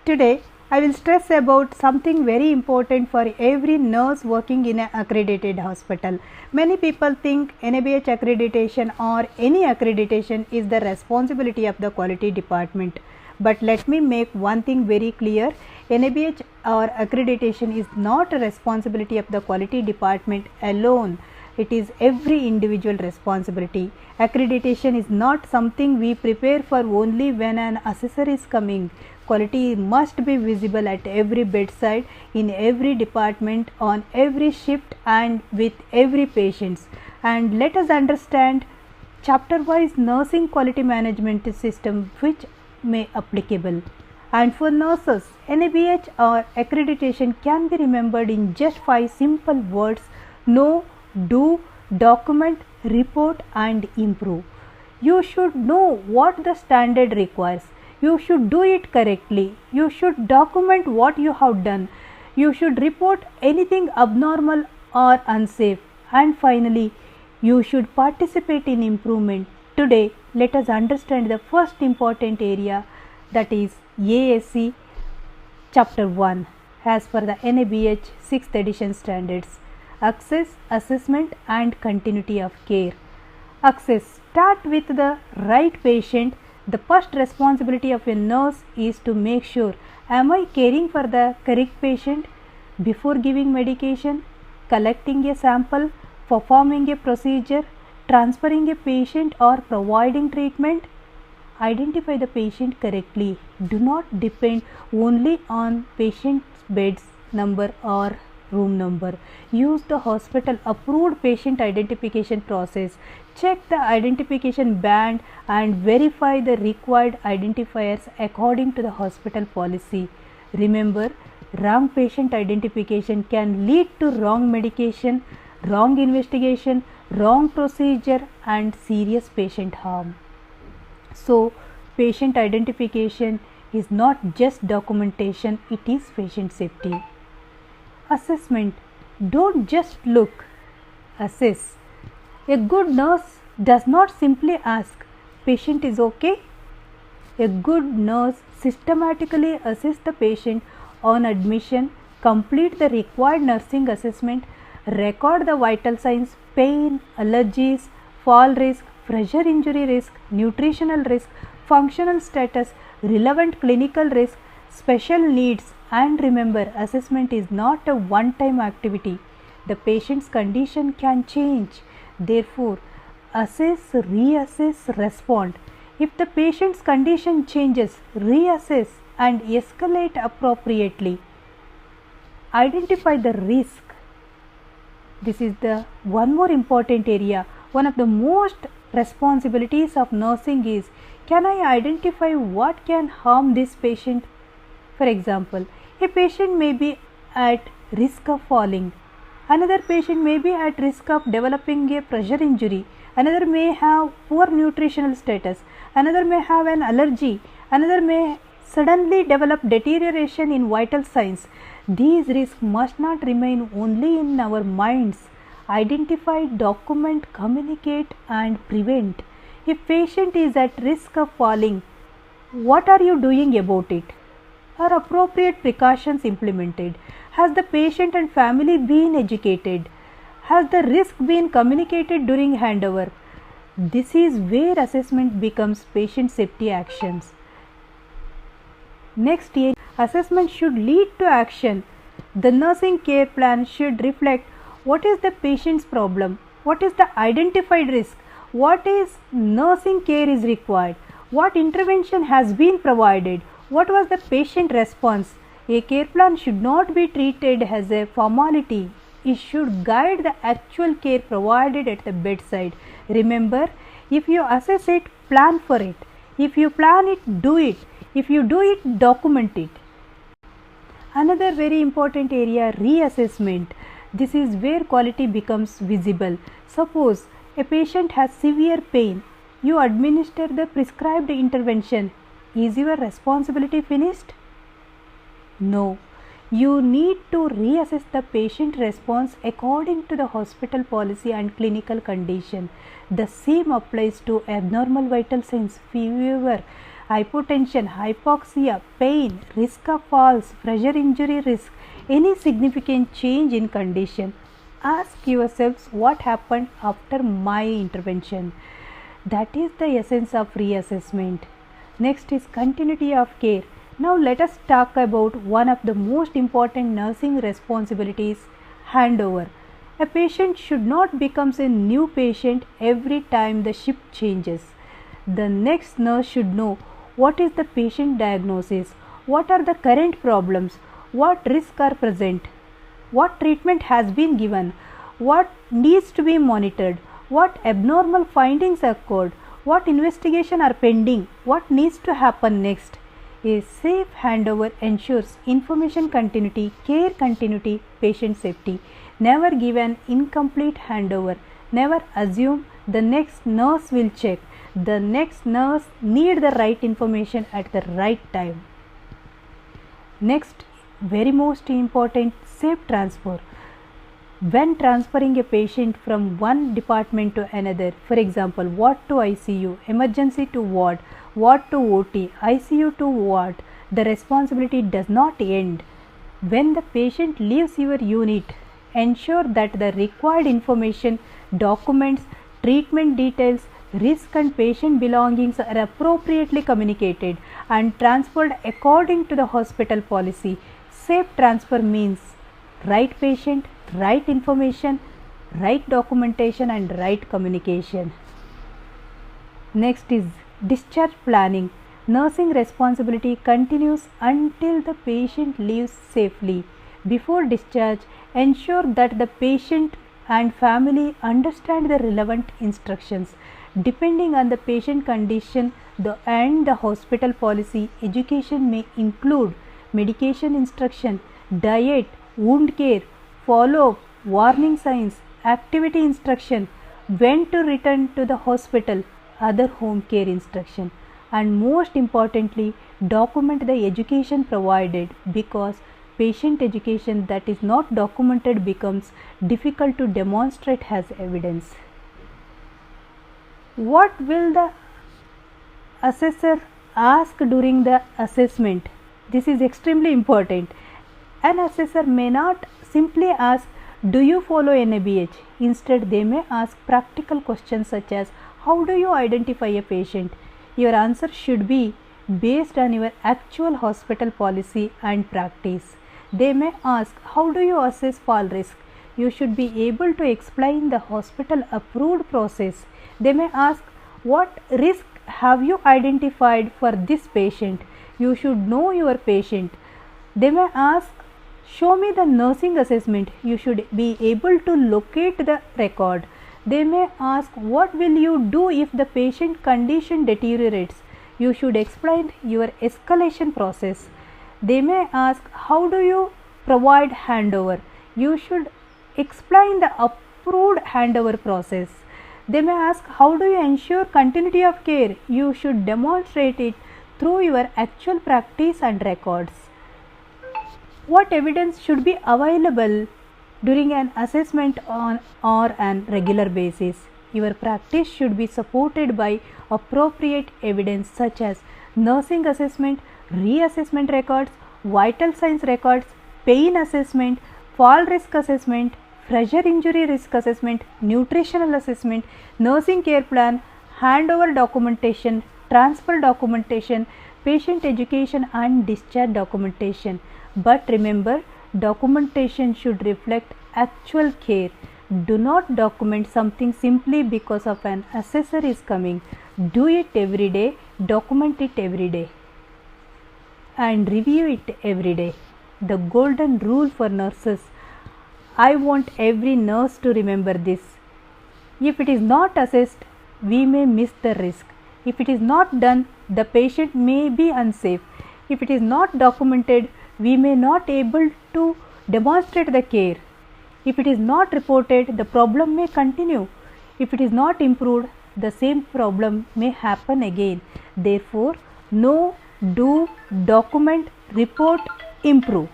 Today, I will stress about something very important for every nurse working in an accredited hospital. Many people think NABH accreditation or any accreditation is the responsibility of the quality department. But let me make one thing very clear, NABH or accreditation is not a responsibility of the quality department alone. It is every individual responsibility. Accreditation is not something we prepare for only when an assessor is coming. Quality must be visible at every bedside, in every department, on every shift and with every patient. And let us understand chapter wise nursing quality management system which may applicable. And for nurses, NABH or accreditation can be remembered in just 5 simple words: know, do, document, report and improve. You should know what the standard requires. You should do it correctly. You should document what you have done. You should report anything abnormal or unsafe. And finally, you should participate in improvement. Today, let us understand the first important area, that is ASC Chapter 1 as per the NABH 6th edition standards. Access, assessment and continuity of care. Access. Start with the right patient. The first responsibility of a nurse is to make sure, am I caring for the correct patient before giving medication, collecting a sample, performing a procedure, transferring a patient or providing treatment? Identify the patient correctly. Do not depend only on patient's bed's number or room number. Use the hospital approved patient identification process. Check the identification band and verify the required identifiers according to the hospital policy. Remember, wrong patient identification can lead to wrong medication, wrong investigation, wrong procedure and serious patient harm. So, patient identification is not just documentation, it is patient safety. Assessment. Don't just look, assess. A good nurse does not simply ask, patient is okay? A good nurse systematically assesses the patient on admission, complete the required nursing assessment, record the vital signs, pain, allergies, fall risk, pressure injury risk, nutritional risk, functional status, relevant clinical risk, special needs, and remember, assessment is not a one-time activity. The patient's condition can change. Therefore, assess, reassess, respond. If the patient's condition changes, reassess and escalate appropriately. Identify the risk. This is the one more important area. One of the most responsibilities of nursing is, can I identify what can harm this patient? For example, a patient may be at risk of falling. Another patient may be at risk of developing a pressure injury. Another may have poor nutritional status. Another may have an allergy. Another may suddenly develop deterioration in vital signs. These risks must not remain only in our minds. Identify, document, communicate and prevent. If patient is at risk of falling, what are you doing about it? Are appropriate precautions implemented? Has the patient and family been educated? Has the risk been communicated during handover? This is where assessment becomes patient safety actions. Next year, assessment should lead to action. The nursing care plan should reflect what is the patient's problem, what is the identified risk, what is nursing care is required, what intervention has been provided, what was the patient response. A care plan should not be treated as a formality. It should guide the actual care provided at the bedside. Remember, if you assess it, plan for it. If you plan it, do it. If you do it, document it. Another very important area, reassessment. This is where quality becomes visible. Suppose a patient has severe pain. You administer the prescribed intervention. Is your responsibility finished? No. You need to reassess the patient response according to the hospital policy and clinical condition. The same applies to abnormal vital signs, fever, hypotension, hypoxia, pain, risk of falls, pressure injury risk, any significant change in condition. Ask yourselves what happened after my intervention. That is the essence of reassessment. Next is continuity of care. Now let us talk about one of the most important nursing responsibilities, handover. A patient should not become a new patient every time the shift changes. The next nurse should know what is the patient diagnosis, what are the current problems, what risks are present, what treatment has been given, what needs to be monitored, what abnormal findings occurred, what investigation are pending, what needs to happen next. A safe handover ensures information continuity, care continuity, patient safety. Never give an incomplete handover. Never assume the next nurse will check. The next nurse need the right information at the right time. Next, very most important, safe transfer. When transferring a patient from one department to another, for example, ward to ICU, emergency to ward to OT, ICU to ward, the responsibility does not end. When the patient leaves your unit, ensure that the required information, documents, treatment details, risk and patient belongings are appropriately communicated and transferred according to the hospital policy. Safe transfer means right patient, right information, right documentation and right communication. Next is discharge planning. Nursing responsibility continues until the patient leaves safely. Before discharge, ensure that the patient and family understand the relevant instructions. Depending on the patient condition and the hospital policy, education may include medication instruction, diet, wound care, follow-up, warning signs, activity instruction, when to return to the hospital, other home care instruction, and most importantly, document the education provided, because patient education that is not documented becomes difficult to demonstrate as evidence. What will the assessor ask during the assessment? This is extremely important. An assessor may not simply ask, do you follow NABH? Instead, they may ask practical questions such as, how do you identify a patient? Your answer should be based on your actual hospital policy and practice. They may ask, how do you assess fall risk? You should be able to explain the hospital approved process. They may ask, what risk have you identified for this patient? You should know your patient. They may ask, show me the nursing assessment. You should be able to locate the record. They may ask, what will you do if the patient condition deteriorates? You should explain your escalation process. They may ask, how do you provide handover? You should explain the approved handover process. They may ask, how do you ensure continuity of care? You should demonstrate it through your actual practice and records. What evidence should be available during an assessment on an regular basis? Your practice should be supported by appropriate evidence such as nursing assessment, reassessment records, vital signs records, pain assessment, fall risk assessment, pressure injury risk assessment, nutritional assessment, nursing care plan, handover documentation, transfer documentation, patient education and discharge documentation. But remember, documentation should reflect actual care. Do not document something simply because of an assessor is coming. Do it every day, document it every day, and review it every day. The golden rule for nurses. I want every nurse to remember this. If it is not assessed, we may miss the risk. If it is not done, the patient may be unsafe. If it is not documented, we may not able to demonstrate the care. If it is not reported, the problem may continue. If it is not improved, the same problem may happen again. Therefore, know, do, document, report, improve.